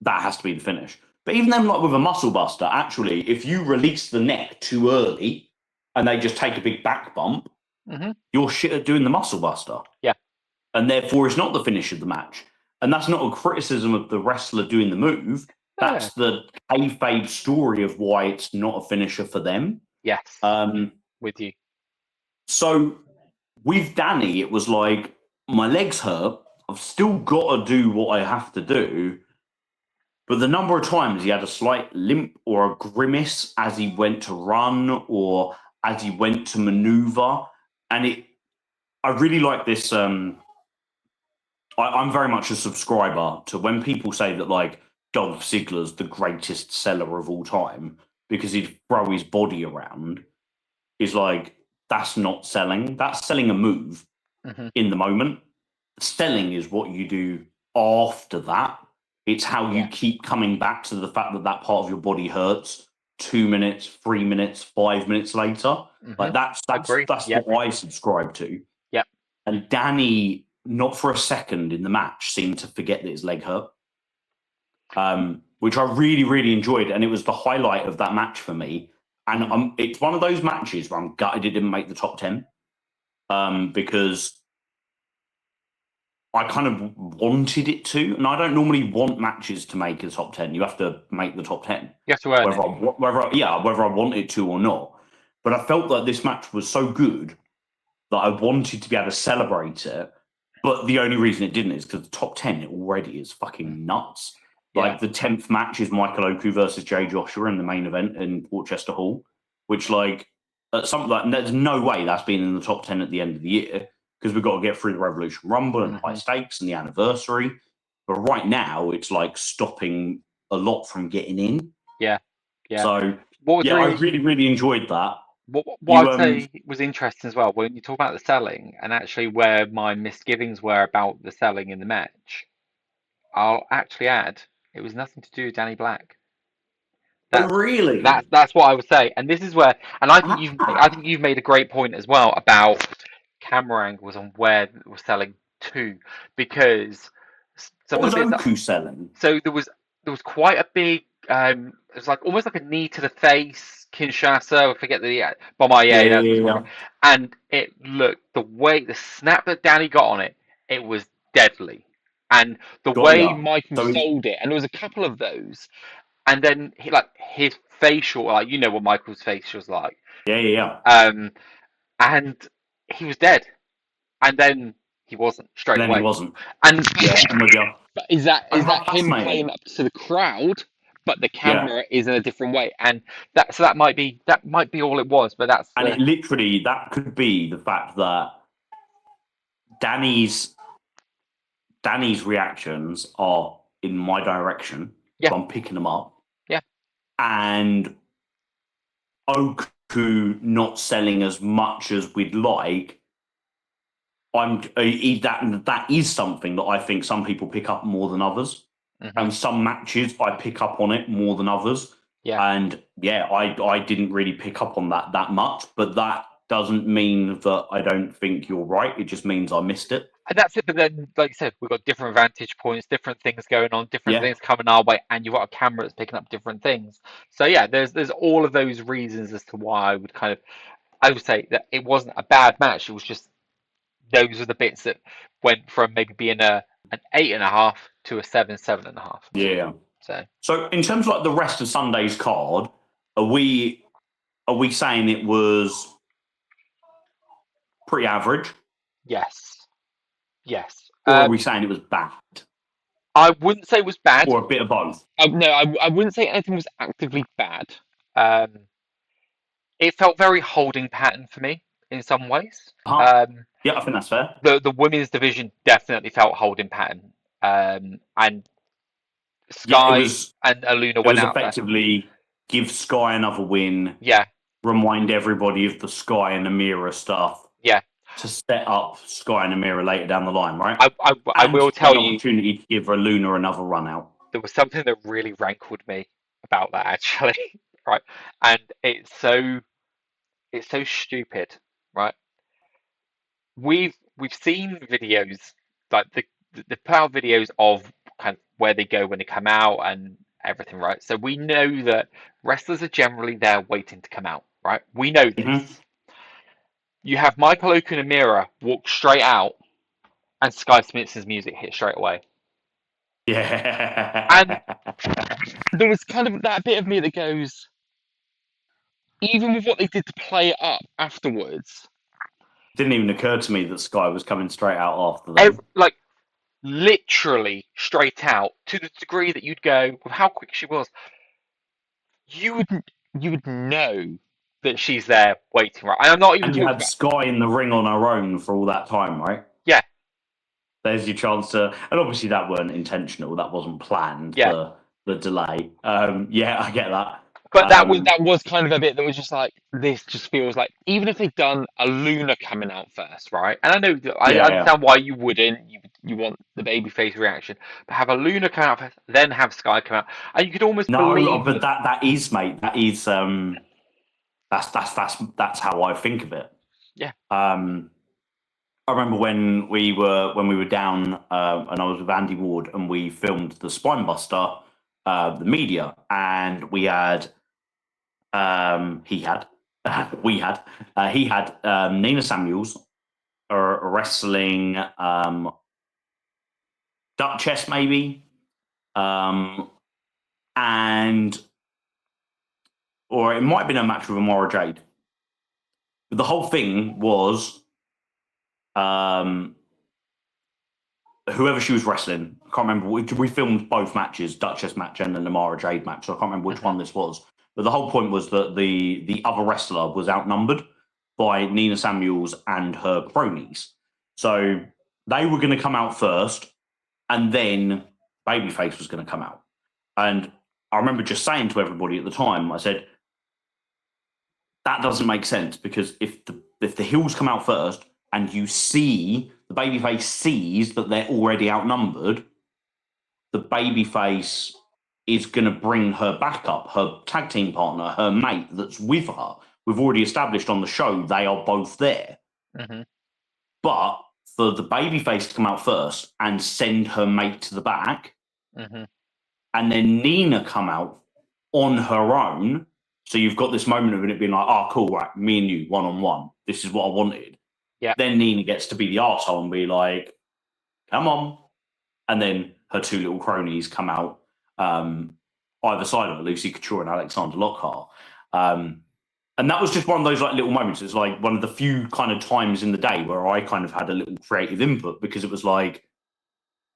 that has to be the finish. But even then, like with a muscle buster, actually, if you release the neck too early and they just take a big back bump, Hmm. you're shit at doing the muscle buster. Yeah. And therefore it's not the finish of the match. And that's not a criticism of the wrestler doing the move. Yeah. That's the kayfabe story of why it's not a finisher for them. Yes. Um, With you. so with Danny, it was like my legs hurt. I've still got to do what I have to do. But the number of times he had a slight limp or a grimace as he went to run or as he went to maneuver, and I really like this. I'm very much a subscriber to when people say that like Dolph Ziggler's the greatest seller of all time because he'd throw his body around. Is like that's not selling. That's selling a move Hmm. in the moment. Selling is what you do after that. It's how you Yeah. keep coming back to the fact that that part of your body hurts 2 minutes, 3 minutes, 5 minutes later. Hmm. Like Agree. that's Yep. what I subscribe to. Yep. And Danny, not for a second in the match, seemed to forget that his leg hurt, which I really, really enjoyed. And it was the highlight of that match for me. And it's one of those matches where I'm gutted it didn't make the top 10 because I kind of wanted it to. And I don't normally want matches to make the top 10. You have to make the top 10, You have to earn whether it. whether I want it to or not. But I felt that this match was so good that I wanted to be able to celebrate it. But the only reason it didn't is because the top 10 already is fucking nuts. Yeah. Like the 10th match is Michael Oku versus Jay Joshua in the main event in Portchester Hall, which like something like there's no way that's been in the top 10 at the end of the year because we've got to get through the Revolution Rumble and high Hmm. stakes and the anniversary. But right now it's like stopping a lot from getting in. Yeah. Yeah. So What was yeah, I really really, really enjoyed that. what You I'd say was interesting as well when you talk about the selling and actually where my misgivings were about the selling in the match. I'll actually add it was nothing to do with Danny Black. oh That's really? that's what I would say, and this is where, and I Ah, think you've made a great point as well about camera angles on where we're selling to, because some what of was the bits that Oku selling? so there was quite a big it was like almost like a knee to the face, Kinshasa. I forget the Bomaye. Yeah, That's yeah, what it's yeah. called. And it looked the snap that Danny got on it. It was deadly, and the Got way ya. Michael So it's sold it, and there was a couple of those, and then his facial, like you know what Michael's facial's like, yeah, yeah, yeah. um, and he was dead, and then he wasn't straight And then he away, wasn't. and Yeah, I'm with you. but is that How him playing fascinating. up to the crowd, but the Yeah. camera is in a different way, and that might be all it was. But that's And the it literally, that could be the fact that Danny's Danny's reactions are in my direction, yeah, so I'm picking them up, yeah. and Oku not selling as much as we'd like. That is something that I think some people pick up more than others, Hmm. and some matches I pick up on it more than others. Yeah, And yeah, I didn't really pick up on that much, but that doesn't mean that I don't think you're right. It just means I missed it. and that's it. But then, like you said, we've got different vantage points, different things going on, different Yeah, things coming our way, and you've got a camera that's picking up different things. So yeah, there's all of those reasons as to why I would say that it wasn't a bad match. It was just those are the bits that went from maybe being an 8.5 to a 7.5. yeah. So So in terms of like the rest of Sunday's card, are we are we saying it was pretty average, yes, yes. or are we saying it was bad, I wouldn't say it was bad. or a bit of both? No, I wouldn't say anything was actively bad. Um, it felt very holding pattern for me in some ways. Huh? Um, Yeah, I think that's fair. the women's division definitely felt holding pattern. And Yeah, it Sky was and Aluna it went was out there. effectively give Sky another win, Yeah, remind everybody of the Sky and Amira stuff yeah. to set up Sky and Amira later down the line, right? I And will the tell you, opportunity to give Luna another run out. there was something that really rankled me about that actually, right? And it's so stupid, right? We've seen videos like the put out videos of kind of where they go when they come out and everything, right? So we know that wrestlers are generally there waiting to come out, right? We know Hmm. this. You have Michael Okunamira walk straight out and Sky Smithson's music hit straight away. And Yeah. there was kind of that bit of me that goes, even with what they did to play it up afterwards, Didn't even occur to me that Sky was coming straight out after them. like literally straight out to the degree that you'd go with how quick she was, you would you would know that she's there waiting, right? And I'm not even And you talking had about Sky in the ring on her own for all that time, right? yeah, There's your chance to, and obviously that weren't intentional. That wasn't planned. yeah. The delay. Yeah, I get that. But that was Um, that was kind of a bit that was just like this just feels like even if they'd done a Luna coming out first, right? And I know that I yeah, yeah. understand why you wouldn't. You want the babyface reaction, but have a Luna come out first, then have Sky come out, and you could almost No, believe but that. that is, mate. That is that's how I think of it. Yeah. Um, I remember when we were down, and I was with Andy Ward, and we filmed the Spinebuster, the media, and we had, he had, we had, he had Nina Samuels wrestling Duchess maybe, um, and or it might have been a match with Amara Jade. But the whole thing was whoever she was wrestling. I can't remember. We filmed both matches, Duchess match and the Namara Jade match. So I can't remember which Hmm. one this was. But the whole point was that the other wrestler was outnumbered by Nina Samuels and her cronies. So they were going to come out first, and then Babyface was going to come out. And I remember just saying to everybody at the time, I said, that doesn't make sense because if the heels come out first and you see the babyface sees that they're already outnumbered, the babyface is going to bring her back up, her tag team partner, her mate that's with her. We've already established on the show they are both there. Hmm. But for the babyface to come out first and send her mate to the back, Hmm. and then Nina come out on her own. So you've got this moment of it being like, oh, cool, right, me and you, one-on-one. This is what I wanted. Yeah. Then Nina gets to be the arsehole and be like, come on. And then her two little cronies come out, either side of her, Lucy Couture and Alexander Lockhart. And that was just one of those like little moments. It's like one of the few kind of times in the day where I kind of had a little creative input, because it was like,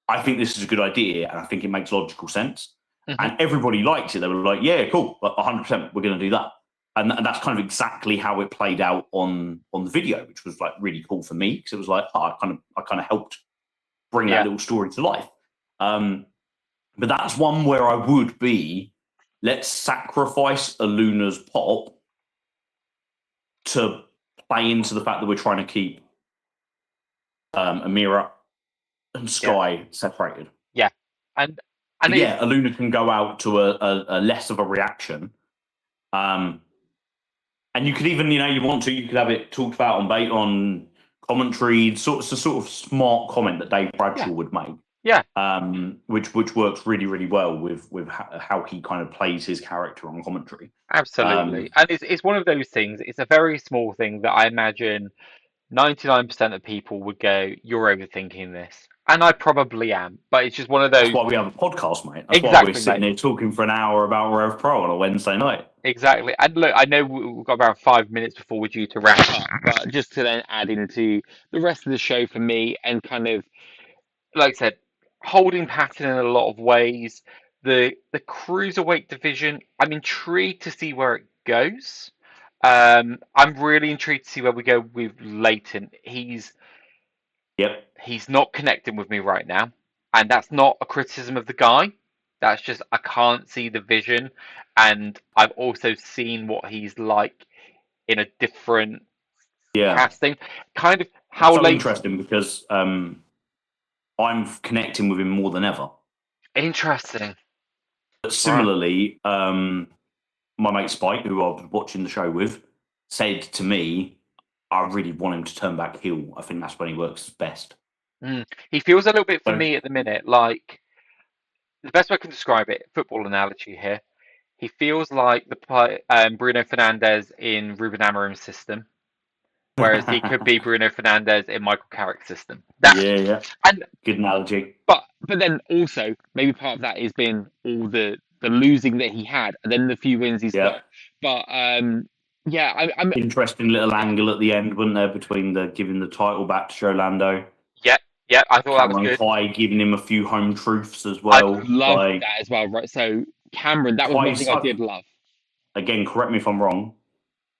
I think this is a good idea and I think it makes logical sense. Mm-hmm. And everybody liked it. They were like, yeah, cool, 100%, we're going to do that. And that's kind of exactly how it played out on the video, which was like really cool for me, because it was like, I kind of helped bring that little story to life. But that's one where I would be, let's sacrifice a Luna's pop to play into the fact that we're trying to keep Amira and Sky separated. Yeah. And yeah, Luna can go out to a less of a reaction. And you could even, you want to, you could have it talked about on commentary. It's a sort of smart comment that Dave Bradshaw would make. Yeah. Which works really, really well with how he kind of plays his character on commentary. Absolutely. And it's one of those things, it's a very small thing that I imagine 99% of people would go, you're overthinking this. And I probably am, but it's just one of those. That's why we have a podcast, mate. That's exactly, why we're sitting here talking for an hour about Revpro on a Wednesday night. Exactly. And look, I know we've got about 5 minutes before we're due to wrap up, but just to then add into the rest of the show for me, and kind of, like I said, holding pattern in a lot of ways. The cruiserweight division, I'm intrigued to see where it goes. I'm really intrigued to see where we go with Leighton. He's not connecting with me right now, and that's not a criticism of the guy. That's just, I can't see the vision, and I've also seen what he's like in a different casting. Kind of how so interesting, because I'm connecting with him more than ever. Interesting. But similarly, my mate Spike, who I was watching the show with, said to me, I really want him to turn back heel. I think that's when he works best. He feels a little bit, for me at the minute, like, the best way I can describe it, football analogy here, he feels like the Bruno Fernandes in Ruben Amorim's system, whereas he could be Bruno Fernandes in Michael Carrick's system. Yeah. And good analogy. But then also, maybe part of that has been all the losing that he had, and then the few wins he's got. But I'm interesting little angle at the end, wasn't there, between the giving the title back to Joe Lando. Yeah, I thought Cameron that was good. Kai giving him a few home truths as well. I love that as well, right? So Cameron, that was one thing I did love. Again, correct me if I'm wrong.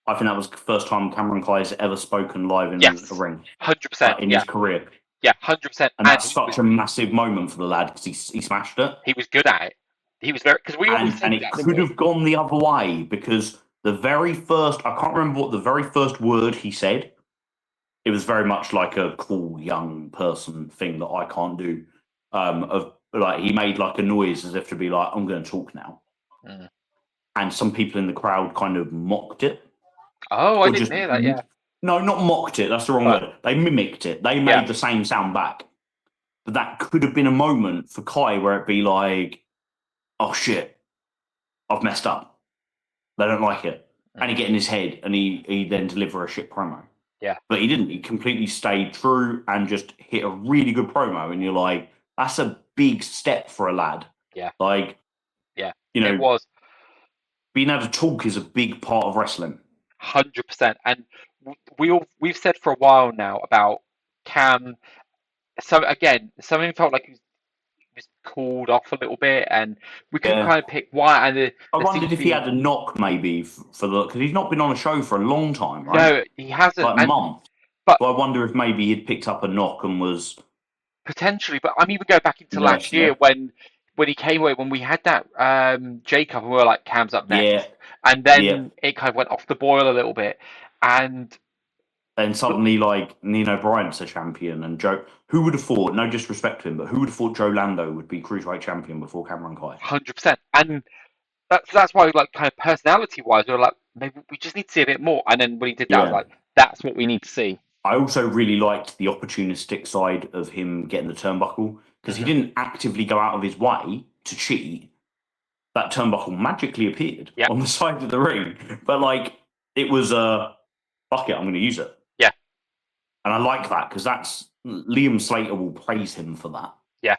I think that was the first time Cameron Kai has ever spoken live in a ring. 100%. In his career. Yeah, 100%. And that's such a massive moment for the lad, because he smashed it. He was good at it. He was very, because we always said and it could have gone the other way, because the very first, I can't remember what the very first word he said. It was very much like a cool young person thing that I can't do. Of like, he made like a noise as if to be like, I'm going to talk now. And some people in the crowd kind of mocked it. Oh, I didn't hear that. Yeah. No, not mocked it. That's the wrong word. They mimicked it. They made the same sound back. But that could have been a moment for Kai where it'd be like, oh shit, I've messed up. They don't like it. And he get in his head, and he then deliver a shit promo. Yeah. But he didn't. He completely stayed true and just hit a really good promo. And you're like, that's a big step for a lad. Yeah. Like, it was. Being able to talk is a big part of wrestling. 100%. And we've said for a while now about Cam. So again, something felt like he was called off a little bit, and we couldn't kind of pick why. And I wondered if he had a knock maybe for the, because he's not been on a show for a long time, right? No, he hasn't. Like a month. But I wonder if maybe he'd picked up a knock and was potentially. But I mean, we go back into last year when he came away, when we had that Jacob, and we were like, Cam's up next, and then it kind of went off the boil a little bit, and suddenly, like, Nino Bryant's a champion, and Joe. Who would have thought? No disrespect to him, but who would have thought Joe Lando would be cruiserweight champion before Cameron Kai? 100%, and that's why, like, kind of personality-wise, we were like, maybe we just need to see a bit more. And then when he did that, I was like, that's what we need to see. I also really liked the opportunistic side of him getting the turnbuckle, because he didn't actively go out of his way to cheat, that turnbuckle magically appeared Yeah. on the side of the ring. But like, it was fuck it, I'm going to use it. Yeah. And I like that because that's Liam Slater will praise him for that. Yeah.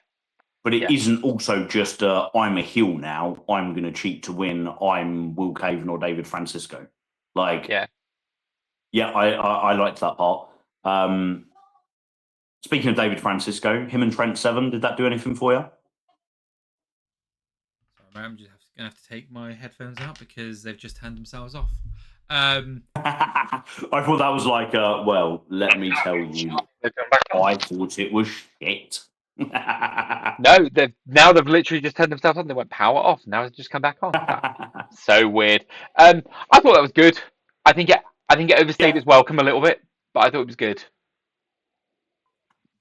But it Yeah. isn't also just I'm a heel now. I'm going to cheat to win. I'm Will Caven or David Francisco. Like, Yeah. I liked that part. Speaking of David Francisco, him and Trent Seven, did that do anything for you? Sorry, I'm just gonna have to take my headphones out because they've just turned themselves off. I thought that was like, well, let me tell you, I thought it was shit. No, they've literally just turned themselves on. They went power off. Now it's just come back on. So weird. I thought that was good. I think it overstayed Yeah. its welcome a little bit, but I thought it was good.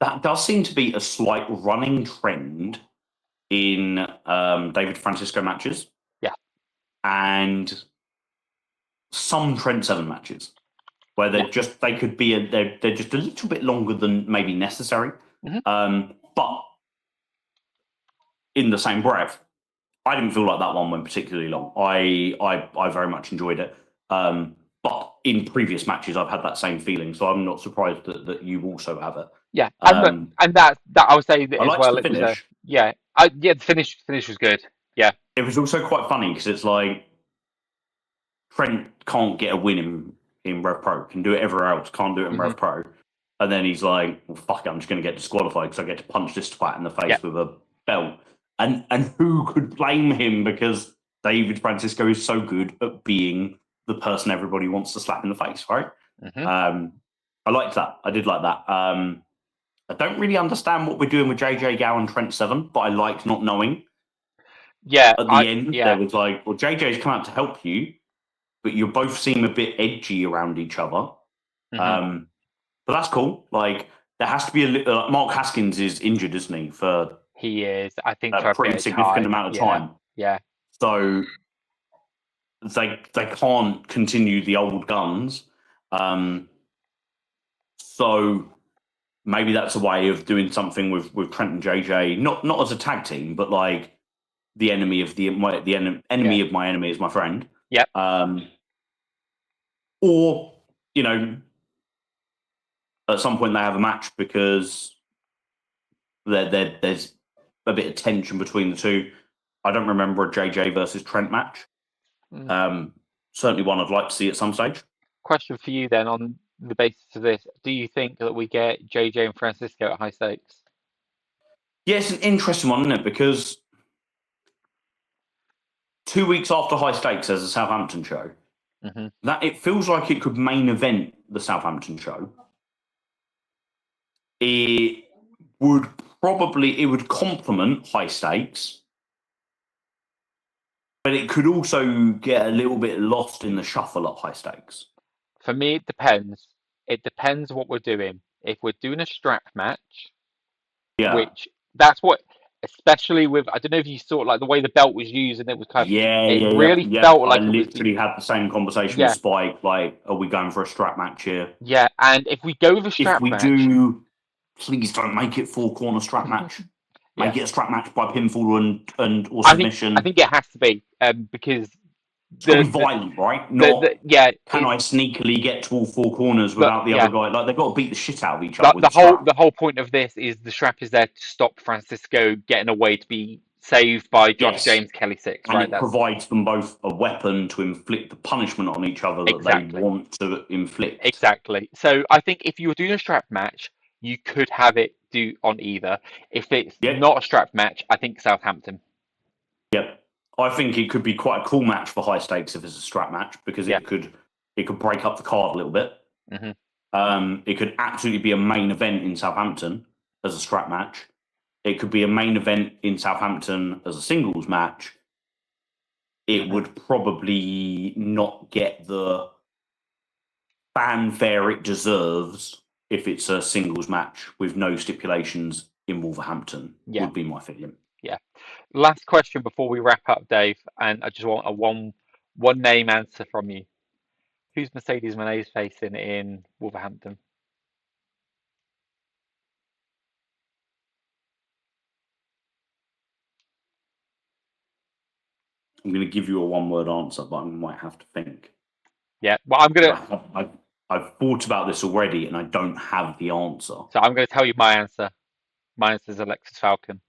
That does seem to be a slight running trend in David Francisco matches. Yeah. And some Trent Seven matches where they're Yeah. just they could be they're just a little bit longer than maybe necessary. But in the same breath, I didn't feel like that one went particularly long. I very much enjoyed it. But in previous matches, I've had that same feeling, so I'm not surprised that you also have it. Yeah, and that I would say that I as liked well. the It was a finish. the finish was good. Yeah. It was also quite funny because it's like Trent can't get a win in Rev Pro, can do it everywhere else, can't do it in Hmm. Rev Pro. And then he's like, well, fuck it, I'm just going to get disqualified because I get to punch this twat in the face Yeah. with a belt. And who could blame him because David Francisco is so good at being the person everybody wants to slap in the face, right? Hmm. I liked that. I did like that. I don't really understand what we're doing with JJ Gow and Trent Seven, but I liked not knowing. Yeah. At the end, there was like, well, JJ's come out to help you, but you both seem a bit edgy around each other. Hmm. But that's cool. Like, there has to be Mark Haskins is injured, isn't he, for He is. I think for a a pretty bit of significant time. amount of Yeah. time. Yeah. So they can't continue the old guns. So maybe that's a way of doing something with Trent and JJ, not as a tag team, but like the enemy of enemy of my enemy is my friend. Yep. Or at some point they have a match because there's a bit of tension between the two. I don't remember a JJ versus Trent match. Certainly one I'd like to see at some stage. Question for you then on the basis of this: do you think that we get JJ and Francisco at high stakes? Yeah, it's an interesting one, isn't it? Because 2 weeks after High Stakes, there's a Southampton show. Hmm. That it feels like it could main event the Southampton show. It would complement High Stakes, but it could also get a little bit lost in the shuffle at High Stakes. For me, it depends. It depends what we're doing. If we're doing a strap match, Yeah. which that's what, especially with, I don't know if you saw like the way the belt was used, and it was kind of, it really Yeah. felt I like it was, literally had the same conversation with yeah, Spike. Like, are we going for a strap match here? yeah. And if we go with a If strap we match, do, please don't make it four corner strap match. yeah, Make it a strap match by pinfall and or I think I submission. think it has to be because It's got to the be violent, right? the Not yeah, can I sneakily get to all four corners but without the yeah. other guy? Like they've got to beat the shit out of each other with The the whole strap. the whole point of this is the strap is there to stop Francisco getting away to be saved by Josh Yes. James Kelly Six, And right? it That's provides them both a weapon to inflict the punishment on each other that they exactly. want to inflict. Exactly. So I think if you were doing a strap match, you could have it do on either. If it's Yep. not a strap match, I think Southampton. Yep. I think it could be quite a cool match for High Stakes if it's a strap match because Yeah. it could break up the card a little bit. Hmm. It could absolutely be a main event in Southampton as a strap match. It could be a main event in Southampton as a singles match. It would probably not get the fanfare it deserves if it's a singles match with no stipulations in Wolverhampton, Yeah. would be my feeling. Yeah. Last question before we wrap up, Dave, and I just want a one name answer from you. Who's Mercedes Moné's facing in Wolverhampton? I'm going to give you a one-word answer, but I might have to think. Yeah. Well, I've thought about this already, and I don't have the answer. so I'm gonna tell you my answer. My answer is Alexis Falcon.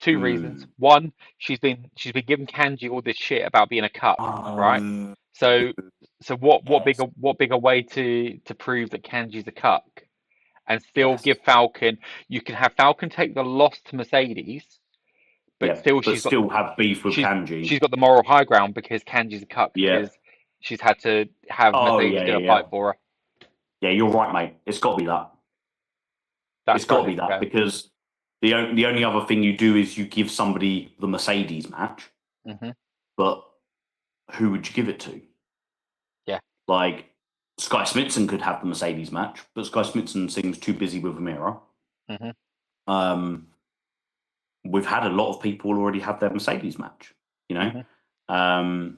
Two reasons. One, she's been given Kanji all this shit about being a cuck, right? So Yes. what bigger way to prove that Kanji's a cuck and still Yes. give Falcon? You can have Falcon take the loss to Mercedes, but Yeah, still but still have beef with Kanji. she's got the moral high ground because Kanji's a cuck Yeah. because she's had to have Oh, Mercedes yeah, do yeah, a yeah. fight for her. Yeah, you're right, mate. It's got to be that. That's It's got to be perfectly that fair. because the only other thing you do is you give somebody the Mercedes match, Hmm. but who would you give it to? Yeah. Like Sky Smithson could have the Mercedes match, but Sky Smithson seems too busy with Amira. Hmm. We've had a lot of people already have their Mercedes match, you know. Hmm.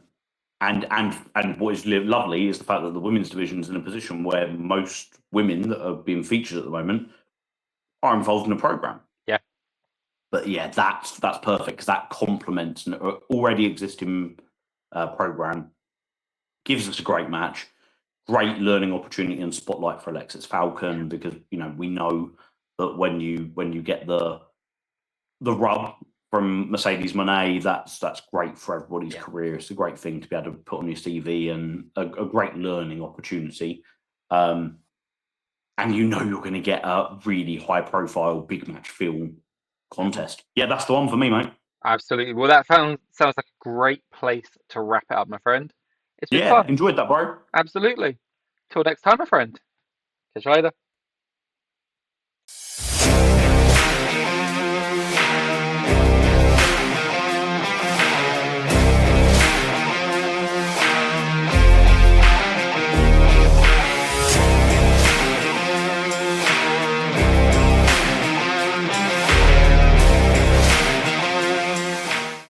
And what is lovely is the fact that the women's division is in a position where most women that are being featured at the moment are involved in a program. Yeah. But yeah, that's perfect because that complements an already existing program, gives us a great match, great learning opportunity and spotlight for Alexis Falcon because we know that when you get the rub from Mercedes Moné, that's great for everybody's career. It's a great thing to be able to put on your CV and a great learning opportunity. And you're going to get a really high profile big match film contest. Yeah, that's the one for me, mate. Absolutely. Well, that sounds like a great place to wrap it up, my friend. It's been Yeah, fun. enjoyed that, bro. Absolutely. Till next time, my friend. Catch you later.